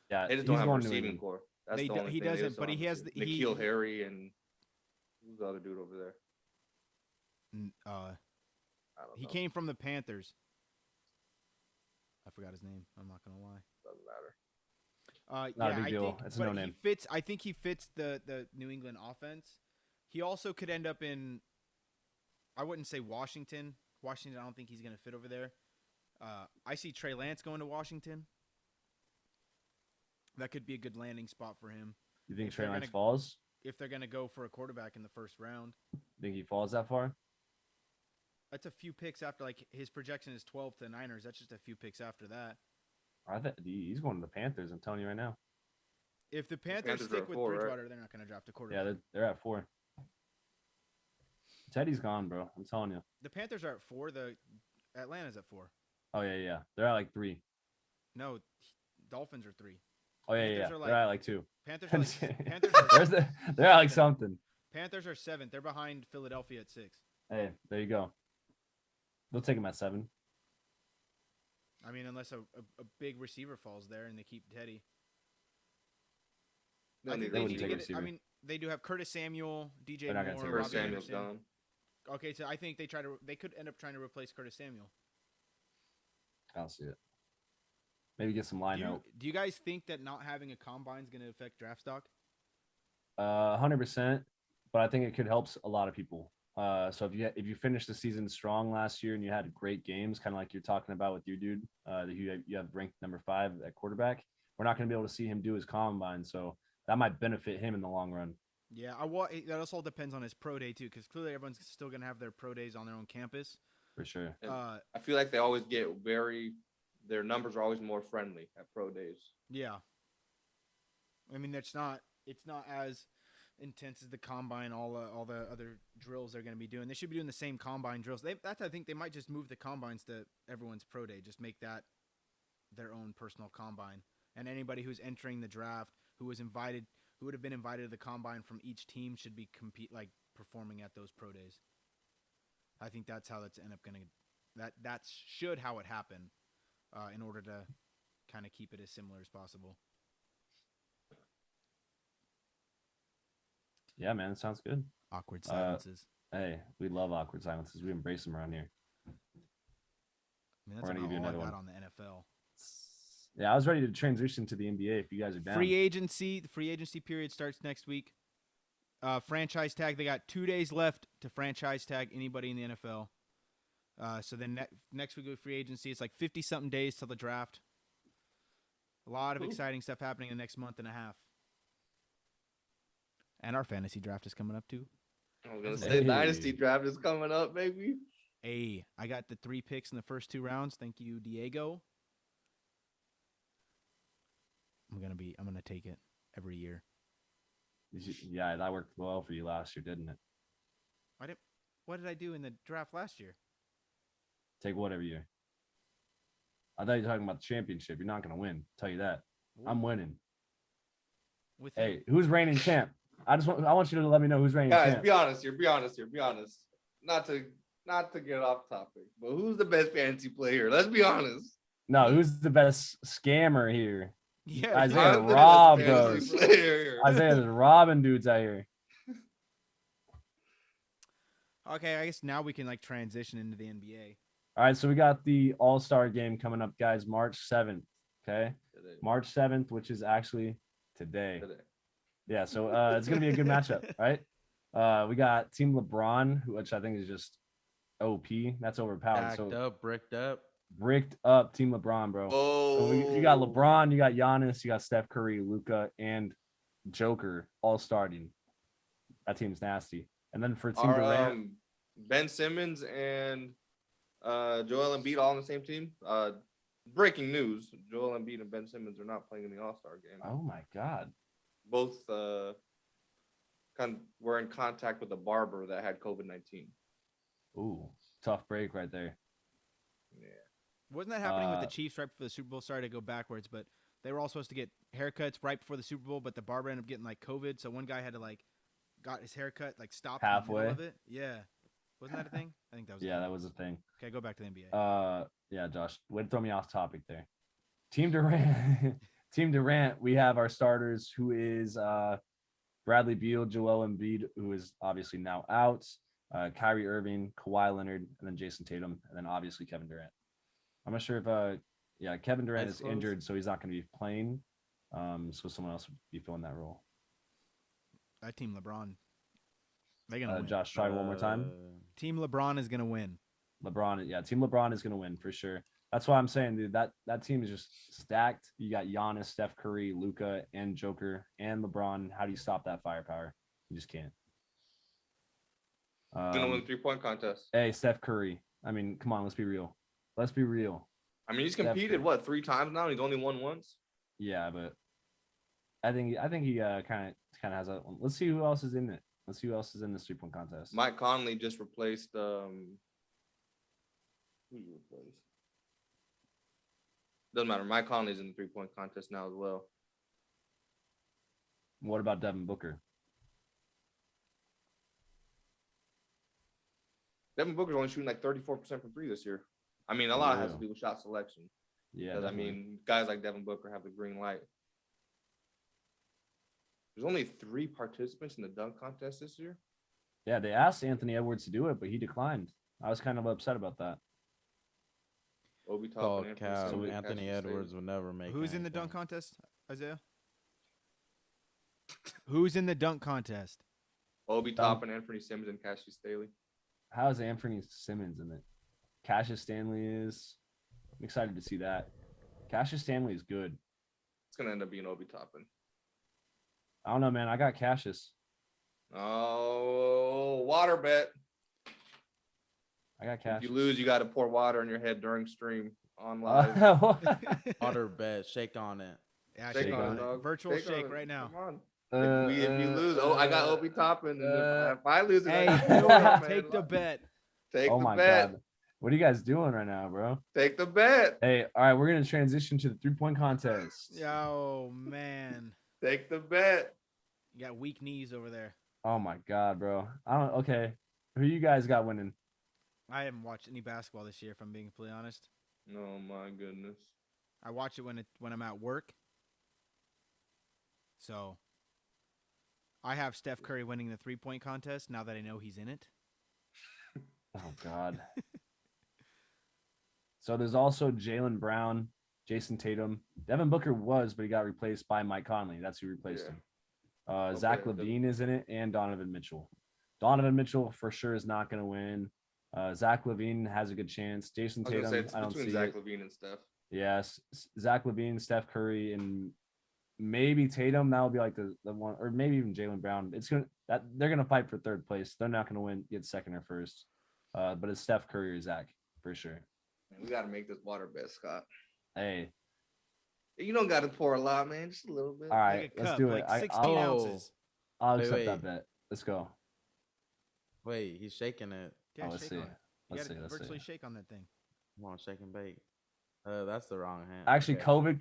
Yeah, They just he's don't have a going to New receiving England. core. That's They the do- only he thing. They doesn't, just but don't he have has a the- receiving- he- N'Keal Harry and who's the other dude over there? I don't He know. came from the Panthers. I forgot his name. I'm not gonna lie. Doesn't matter. Not a yeah, big deal. I think, It's a but no-name. he fits. I think he fits the New England offense. He also could end up in. I wouldn't say Washington. Washington, I don't think he's gonna fit over there. I see Trey Lance going to Washington. That could be a good landing spot for him You think if Trey they're Lance gonna- falls? if they're gonna go for a quarterback in the first round. Think he falls that far? That's a few picks after, like, his projection is 12 to Niners. That's just a few picks after that. I think he's going to the Panthers. I'm telling you right now. If the Panthers Panthers are stick at with 4, right? Bridgewater, they're not going to draft a Yeah, quarterback. they're at 4. Teddy's gone, bro. I'm telling you. The Panthers are at 4. The Atlanta's at 4. Oh yeah. They're at like 3. No, Dolphins are 3. Oh yeah, Panthers yeah. are They're like- at like 2. Panthers are like, They're at like something. Panthers are 7th. They're behind Philadelphia at 6. Hey, there you go. They'll take him at 7. I mean, unless a big receiver falls there and they keep Teddy. I think They they wouldn't need to take a get it. I receiver. mean, they do have Curtis Samuel, DJ They're not gonna Moore, take a Curtis Robbie Samuel's Anderson. gone. Okay, so I think they could end up trying to replace Curtis Samuel. I don't see it. Maybe get some line out. Do you guys think that not having a combine is going to affect draft stock? 100%. But I think it could help a lot of people. So if you finished the season strong last year and you had great games, kind of like you're talking about with your dude, that you have ranked number 5 at quarterback, we're not going to be able to see him do his combine. So that might benefit him in the long run. Yeah, that also depends on his pro day too, because clearly everyone's still going to have their pro days on their own campus. For sure. And I feel like they always get their numbers are always more friendly at pro days. Yeah. I mean, it's not as intense as the combine, all the other drills they're going to be doing. They should be doing the same combine drills. I think they might just move the combines to everyone's pro day, just make that their own personal combine. And anybody who's entering the draft who would have been invited to the combine from each team should be performing at those pro days. I think that's how that's end up going to that should how it happened. In order to kind of keep it as similar as possible. Yeah, man, it sounds good. Awkward silences. Hey, we love awkward silences. We embrace them around here. I mean, We're that's gonna give you all I another got one. on the NFL. Yeah, I was ready to transition to the NBA if you guys are down. The free agency period starts next week. Franchise tag, they got 2 days left to franchise tag anybody in the NFL. So then next week with free agency, it's like 50-something days till the draft. A lot of exciting stuff happening in the next month and a half. And our fantasy draft is coming up too. I was gonna say Hey. Dynasty draft is coming up, baby. Hey, I got the 3 picks in the first 2 rounds. Thank you, Diego. I'm gonna take it every year. Yeah, that worked well for you last year, didn't it? What did I do in the draft last year? Take whatever year. I thought you were talking about the championship. You're not going to win. I'll tell you that. I'm winning. With Hey, who's reigning champ? I want you to let me know who's reigning Guys, champ. be honest here. Be honest here. Be honest. Not to get off topic, but who's the best fantasy player? Let's be honest. No, who's the best scammer here? yeah, Isaiah I'm the robbed best fantasy us. player. Isaiah's robbing dudes out here. Okay, I guess now we can transition into the NBA. All right, so we got the All-Star game coming up, guys, March 7th. Okay, Today. March 7th, which is actually today. Today. Yeah, so it's gonna be a good matchup, right? We got Team LeBron, which I think is just OP. That's overpowered. Backed So up, bricked up. bricked up Team LeBron, bro. So you got LeBron, you got Giannis, you got Steph Curry, Luka, and Joker all starting. That team's nasty. And then for Team Durant, Ben Simmons and Joel Embiid all on the same team. Breaking news: Joel Embiid and Ben Simmons are not playing in the All-Star game. oh my God. Both were in contact with a barber that had COVID-19. Ooh, tough break right there. Yeah. Wasn't that happening with the Uh, Chiefs right before the Super Bowl? Sorry to go backwards, but they were all supposed to get haircuts right before the Super Bowl, but the barber ended up getting COVID, so one guy had to got his haircut stopped in the Halfway? middle of it. Yeah, wasn't that a thing? I think that was. Yeah, a that thing. was a thing. Okay, go back to the NBA. Yeah, Josh, way to throw me off topic there. Team Durant, Team Durant, we have our starters, who is Bradley Beal, Joel Embiid, who is obviously now out, Kyrie Irving, Kawhi Leonard, and then Jason Tatum, and then obviously Kevin Durant. I'm not sure if Kevin Durant Eyes is closed. injured, so he's not going to be playing. So someone else would be filling that role. That team LeBron, they're gonna win. Josh, try one more time. Team LeBron is gonna win. LeBron, yeah, Team LeBron is going to win for sure. That's why I'm saying, dude, that team is just stacked. You got Giannis, Steph Curry, Luka, and Joker, and LeBron. How do you stop that firepower? You just can't. Gonna win the 3-point contest. Hey, Steph Curry. I mean, come on, let's be real. Let's be real. I mean, he's Steph competed Curry. 3 times now. He's only won once. Yeah, but I think he kind of has a. Let's see who else is in it. Let's see who else is in this 3-point contest. Mike Conley just replaced. Who you replaced? Doesn't matter. Mike Conley's in the 3-point contest now as well. What about Devin Booker? Devin Booker's only shooting 34% from 3 this year. I mean, a lot has to do with shot selection. Yeah, Because I definitely. mean, guys like Devin Booker have the green light. There's only 3 participants in the dunk contest this year. Yeah, they asked Anthony Edwards to do it, but he declined. I was kind of upset about that. Obi Call Toppin, Anthony Cap. So Simmons, we- and Anthony Cassius Edwards Stanley. would never make. Who's in the dunk anything. contest, Isaiah? Who's in the dunk contest? Obi Dunk. Toppin, Anthony Simmons, and Cassius Staley. How is Anthony Simmons in it? Cassius Stanley is. I'm excited to see that. Cassius Stanley is good. It's gonna end up being Obi Toppin. I don't know, man. I got Cassius. Oh, water bet. I got If Cassius. you lose, you got to pour water on your head during stream on live. Water bet. Shake on it. Yeah, Shake shake on on it, it. dog. Virtual on shake it. right now. Come on. If you lose, I got Obi Toppin. And if I lose, it, Hey, I got do Obi, it. man. Take the bet. Take Oh the my bet. god. What are you guys doing right now, bro? Take the bet. Hey, all right, we're gonna transition to the 3-point contest. Oh man, Take the bet. you got weak knees over there. Oh my god, bro. I don't. Okay, who you guys got winning? I haven't watched any basketball this year, if I'm being completely honest. Oh my goodness. I watch it when I'm at work. So I have Steph Curry winning the 3-point contest now that I know he's in it. Oh god. So there's also Jaylen Brown, Jason Tatum. Devin Booker was, but he got replaced by Mike Conley. That's who replaced Yeah. him. Zach Okay, Levine is in it, and Donovan Mitchell. Donovan Mitchell for sure is not going to win. Zach Levine has a good chance. Jason I was gonna say Tatum, it's I don't between see Zach it. Levine and Steph. Yes, Zach Levine, Steph Curry, and maybe Tatum. That would be like the one, or maybe even Jaylen Brown. They're gonna fight for third place. They're not gonna get second or first. But it's Steph Curry or Zach for sure. Man, we gotta make this water bet, Scott. Hey, You don't gotta pour a lot, man. Just a little bit. all right, Like a let's cup, do like it. 16 I'll- ounces. I'll Wait, accept that wait. bet. Let's go. Wait, he's shaking it. Yeah, let's shake see. on it. You Let's gotta see. Let's virtually see. shake on that thing. Come on, shake and bake. That's the wrong hand. Actually, Okay. COVID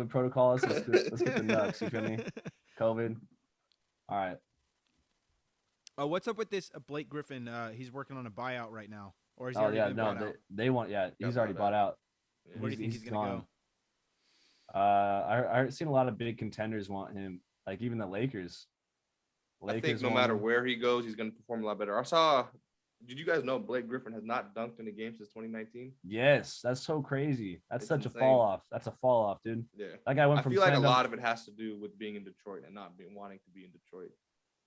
protocols. Let's get the nuts. You feel me? COVID. All right. Oh, what's up with this Blake Griffin? He's working on a buyout right now, or is he Oh already yeah, been no, bought out? they want. Yeah, Got he's already bought bought out. Yeah. Where do you think he's gonna go? I've seen a lot of big contenders want him, like even the Lakers. I think no want matter him. where he goes, he's gonna perform a lot better. Did you guys know Blake Griffin has not dunked in a game since 2019? Yes, that's so crazy. That's It's such a insane. fall off. That's a fall off, dude. Yeah. That guy went I from feel like a slam dunk- lot of it has to do with being in Detroit and not wanting to be in Detroit.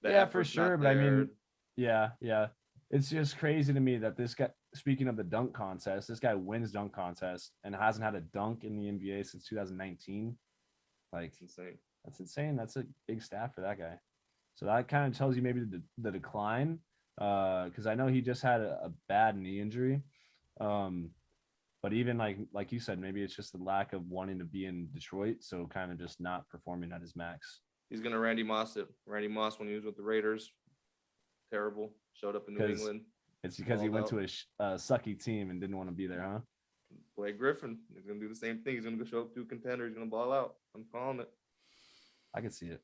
The Yeah, for effort's not sure. But I mean, there. yeah. It's just crazy to me that this guy, speaking of the dunk contest, this guy wins dunk contest and hasn't had a dunk in the NBA since 2019. Like, It's insane. that's insane. That's a big stat for that guy. So that kind of tells you maybe the decline. Because I know he just had a bad knee injury. But even like you said, maybe it's just the lack of wanting to be in Detroit, so kind of just not performing at his max. He's gonna Randy Moss it. Randy Moss when he was with the Raiders, terrible. Showed up in New 'Cause England. It's because he Balled went out. to a sucky team and didn't want to be there, huh? Blake Griffin is gonna do the same thing. He's gonna go show up to a contender. He's gonna ball out. I'm calling it. I could see it.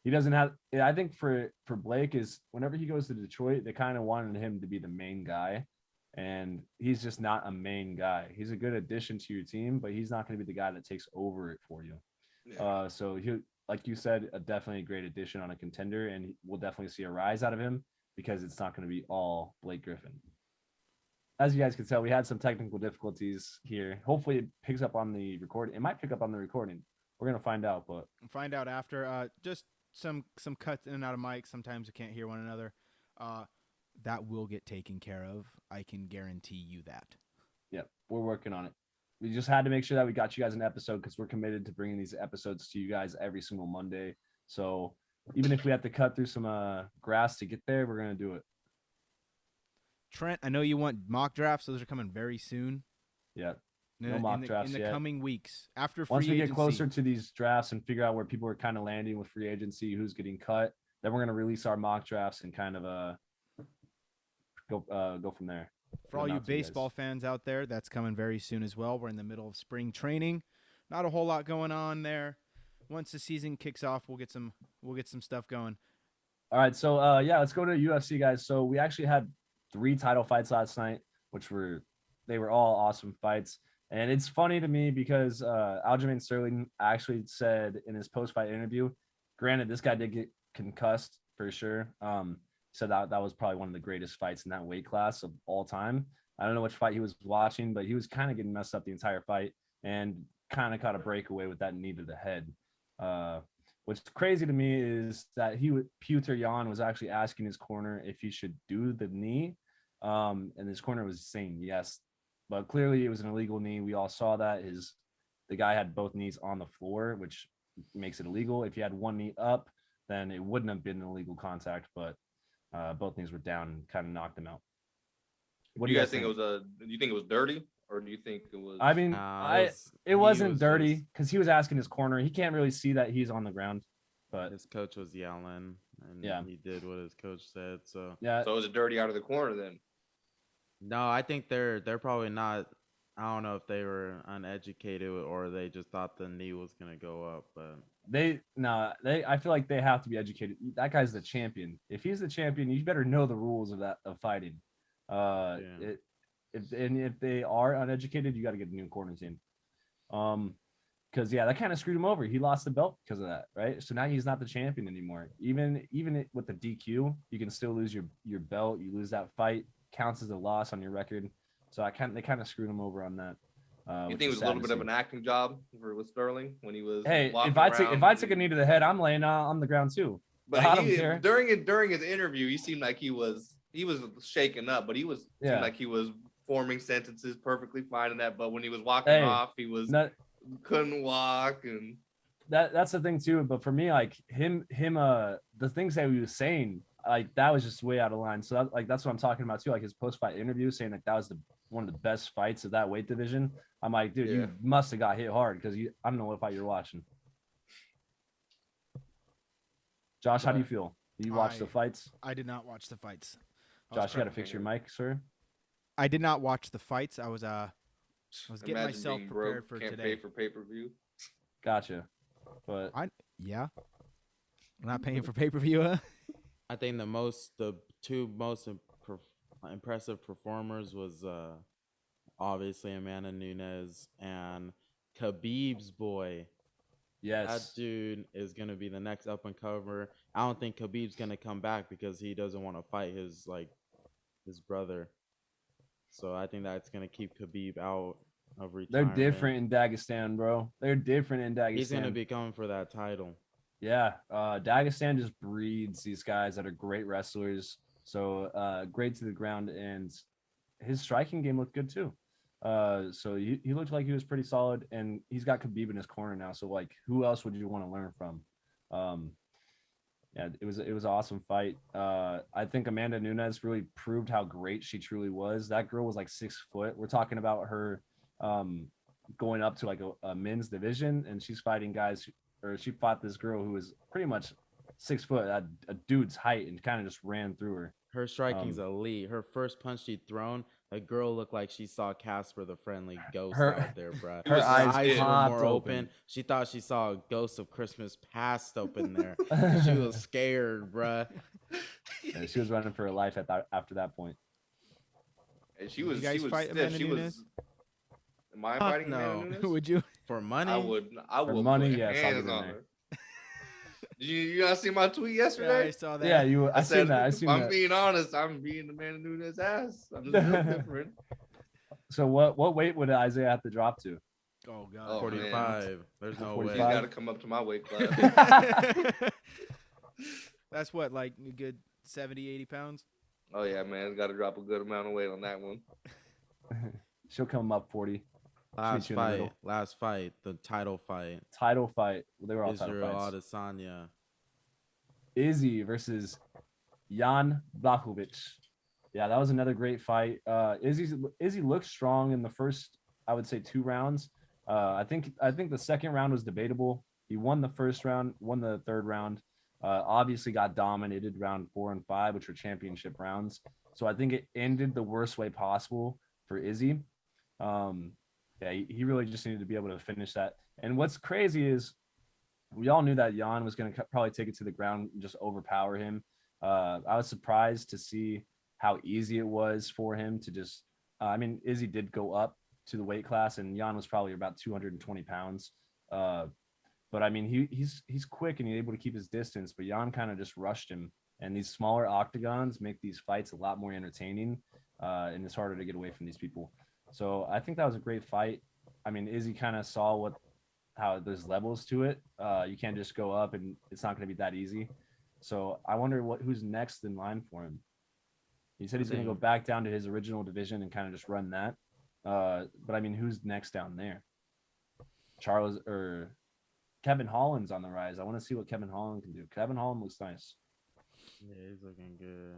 He doesn't have. Yeah, I think for Blake is whenever he goes to Detroit, they kind of wanted him to be the main guy, and he's just not a main guy. He's a good addition to your team, but he's not going to be the guy that takes over it for you. Yeah. So he, like you said, definitely a great addition on a contender, and we'll definitely see a rise out of him because it's not going to be all Blake Griffin. As you guys can tell, we had some technical difficulties here. Hopefully, it picks up on the recording. It might pick up on the recording. We're gonna find out, but Find out after. Just some cuts in and out of mic. Sometimes we can't hear one another. That will get taken care of. I can guarantee you that. yeah, we're working on it. We just had to make sure that we got you guys an episode because we're committed to bringing these episodes to you guys every single Monday. So even if we have to cut through some grass to get there, we're gonna do it. Trent, I know you want mock drafts. Those are coming very soon. Yeah. In No the- mock in the, drafts in the yet. coming weeks after free Once we get agency. closer to these drafts and figure out where people are kind of landing with free agency, who's getting cut, then we're gonna release our mock drafts and kind of go from there. For all you Announce you guys. baseball fans out there, that's coming very soon as well. We're in the middle of spring training. Not a whole lot going on there. Once the season kicks off, we'll get some stuff going. All right, so yeah, let's go to UFC, guys. So we actually had 3 title fights last night, which were they were all awesome fights. And it's funny to me because Aljamain Sterling actually said in his post-fight interview, granted, this guy did get concussed for sure. Said that was probably one of the greatest fights in that weight class of all time. I don't know which fight he was watching, but he was kind of getting messed up the entire fight and kind of caught a breakaway with that knee to the head. What's crazy to me is that Petr Yan was actually asking his corner if he should do the knee, and his corner was saying yes, but clearly it was an illegal knee. We all saw that the guy had both knees on the floor, which makes it illegal. If he had one knee up, then it wouldn't have been an illegal contact, but both knees were down and kind of knocked him out. What do you guys think? Do you think it was dirty, or do you think it was? I mean, it wasn't dirty because he was asking his corner. He can't really see that he's on the ground, but his coach was yelling, and he did what his coach said. So yeah. So was it dirty out of the corner then? No, I think they're probably not. I don't know if they were uneducated or they just thought the knee was gonna go up, but I feel like they have to be educated. That guy's the champion. If he's the champion, you better know the rules of fighting. If they are uneducated, you got to get a new corner team. Because that kind of screwed him over. He lost the belt because of that, right? So now he's not the champion anymore. Even with the DQ, you can still lose your belt. You lose that fight, counts as a loss on your record. So they kind of screwed him over on that. You think it was a little bit of an acting job with Sterling when he was? Hey, if I took a knee to the head, I'm laying on the ground too. But I don't care. During his interview, he seemed like he was shaken up, but seemed like he was forming sentences perfectly fine in that. But when he was walking off, he couldn't walk, and that's the thing too. But for me, like him, the things that he was saying, like that was just way out of line. So that's what I'm talking about too. Like his post-fight interview saying that was one of the best fights of that weight division. I'm like, dude, you must have got hit hard because I don't know what fight you're watching. Josh, how do you feel? Did you watch the fights? I did not watch the fights. Josh, you got to fix your mic, sir. I did not watch the fights. I was getting myself prepared for can't today. Pay for pay-per-view. Gotcha. But I'm not paying for pay-per-view. Huh? I think the two most impressive performers was obviously Amanda Nunes and Khabib's boy. Yes, that dude is gonna be the next up and comer. I don't think Khabib's gonna come back because he doesn't want to fight his brother. So I think that's gonna keep Khabib out of retirement. They're different in Dagestan, bro. They're different in Dagestan. He's gonna be coming for that title. Yeah, Dagestan just breeds these guys that are great wrestlers. So great to the ground, and his striking game looked good too. So he looked like he was pretty solid, and he's got Khabib in his corner now. So like, who else would you want to learn from? It was an awesome fight. I think Amanda Nunes really proved how great she truly was. That girl was like 6 foot. We're talking about her going up to like a men's division, and she's fighting guys, or she fought this girl who was pretty much 6 foot at a dude's height and kind of just ran through her. Her striking's elite. Her first punch she'd thrown, a girl looked like she saw Casper the Friendly Ghost out there, bro. Her eyes were more open. She thought she saw a Ghost of Christmas Past open there. She was scared, bro. Yeah, she was running for her life after that point. And she was stiff. Am I fighting Amanda Nunes? Would you? For money? I would. For money, put yes. hands on her. Did you guys see my tweet yesterday? Yeah, I saw that. Yeah, I seen that. I'm being honest. I'm being Amanda Nunes' ass. I'm just real different. So what weight would Isaiah have to drop to? Oh God, 45. Man. There's no 45? way. He's got to come up to my weight class. That's what, like a good 70, 80 pounds? Oh yeah, man. Got to drop a good amount of weight on that one. She'll come up 40. Last fight, the title fight. Title fight. They were all Israel title fights. Adesanya. Izzy versus Jan Blachowicz. Yeah, that was another great fight. Izzy looked strong in the first, I would say, 2 rounds. I think the second round was debatable. He won the first round, won the third round. Obviously got dominated round 4 and 5, which were championship rounds. So I think it ended the worst way possible for Izzy. He really just needed to be able to finish that. And what's crazy is we all knew that Jan was going to probably take it to the ground and just overpower him. I was surprised to see how easy it was for him to just I mean, Izzy did go up to the weight class, and Jan was probably about 220 pounds. But I mean, he's quick and he's able to keep his distance. But Jan kind of just rushed him. And these smaller octagons make these fights a lot more entertaining, and it's harder to get away from these people. So I think that was a great fight. I mean, Izzy kind of saw how there's levels to it. You can't just go up, and it's not going to be that easy. So I wonder who's next in line for him. He said he's going to go back down to his original division and kind of just run that. But I mean, who's next down there? Charles or Kevin Holland's on the rise. I want to see what Kevin Holland can do. Kevin Holland looks nice. Yeah, he's looking good.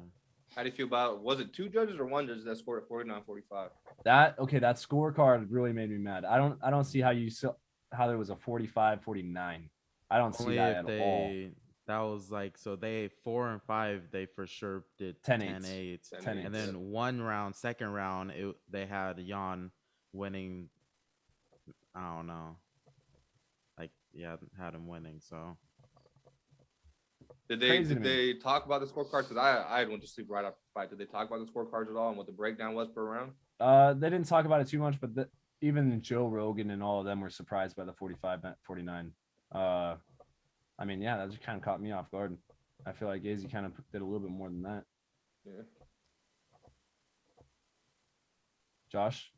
How do you feel about, was it 2 judges or 1 judge that scored at 49-45? That scorecard really made me mad. I don't see how there was a 45-49. I don't see Only that if at all. that was like, so they 4 and 5, they for sure did 10-8. 10-8. And then second round, they had Jan winning. I don't know. Like, yeah, had him winning. So Did Crazy to me. they talk about the scorecards? Because I went to sleep right after the fight. Did they talk about the scorecards at all and what the breakdown was per round? They didn't talk about it too much, but even Joe Rogan and all of them were surprised by the 45-49. I mean, yeah, that just kind of caught me off guard. I feel like Izzy kind of did a little bit more than that. Yeah. Josh,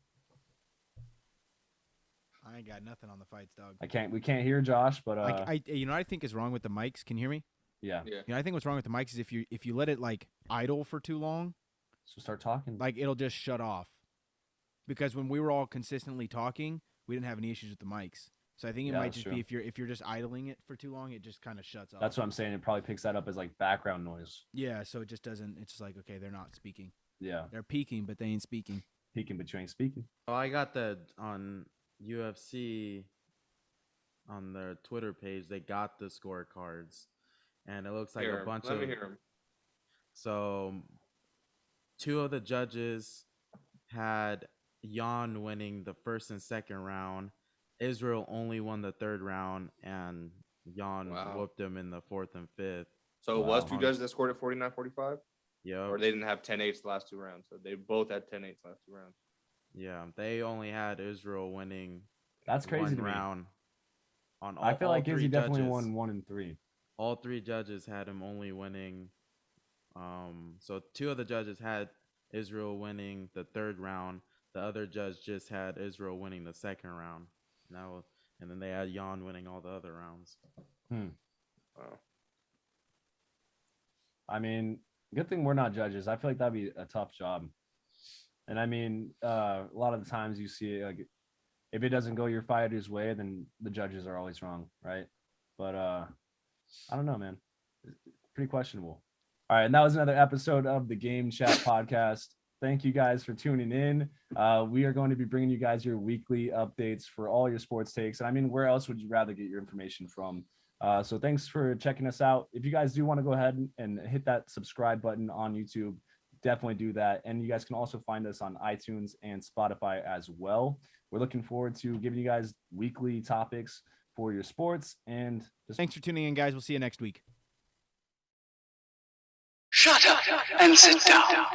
I ain't got nothing on the fights, dog. we can't hear Josh, but I you know what I think is wrong with the mics? Can you hear me? yeah. Yeah. You know, I think what's wrong with the mics is if you let it like idle for too long, So start talking. like it'll just shut off. Because when we were all consistently talking, we didn't have any issues with the mics. So I think it Yeah, might that's just true. be if you're just idling it for too long, it just kind of shuts off. That's what I'm saying. It probably picks that up as like background noise. Yeah, so it just doesn't. It's just like, okay, they're not speaking. Yeah, They're peaking, but they ain't speaking. peeking, but you ain't speaking. Oh, I got that on UFC on their Twitter page. They got the scorecards, and it looks like Hear a 'em. bunch Let of. me hear him. So, 2 of the judges had Jan winning the first and second round. Israel only won the third round, and Jan Wow. whooped him in the 4th and 5th. So it was Wow. 2 judges that scored at 49-45? Yeah, Or they didn't have 10-8s the last 2 rounds. So they both had 10-8s the last 2 rounds. yeah. They only had Israel winning That's crazy one to me. round. On all, I feel all like Izzy 3 definitely judges. won 1 and 3. All 3 judges had him only winning. So 2 of the judges had Israel winning the 3rd round. The other judge just had Israel winning the 2nd round. And then they had Jan winning all the other rounds. Wow. I mean, good thing we're not judges. I feel like that'd be a tough job. And I mean, a lot of the times you see like if it doesn't go your fighter's way, then the judges are always wrong, right? But I don't know, man. It's pretty questionable. All right, and that was another episode of the Game Chat podcast. Thank you guys for tuning in. We are going to be bringing you guys your weekly updates for all your sports takes. And I mean, where else would you rather get your information from? So thanks for checking us out. If you guys do want to go ahead and hit that subscribe button on YouTube, definitely do that. And you guys can also find us on iTunes and Spotify as well. We're looking forward to giving you guys weekly topics for your sports. And just Thanks for tuning in, guys. We'll see you next week. Shut up and sit down.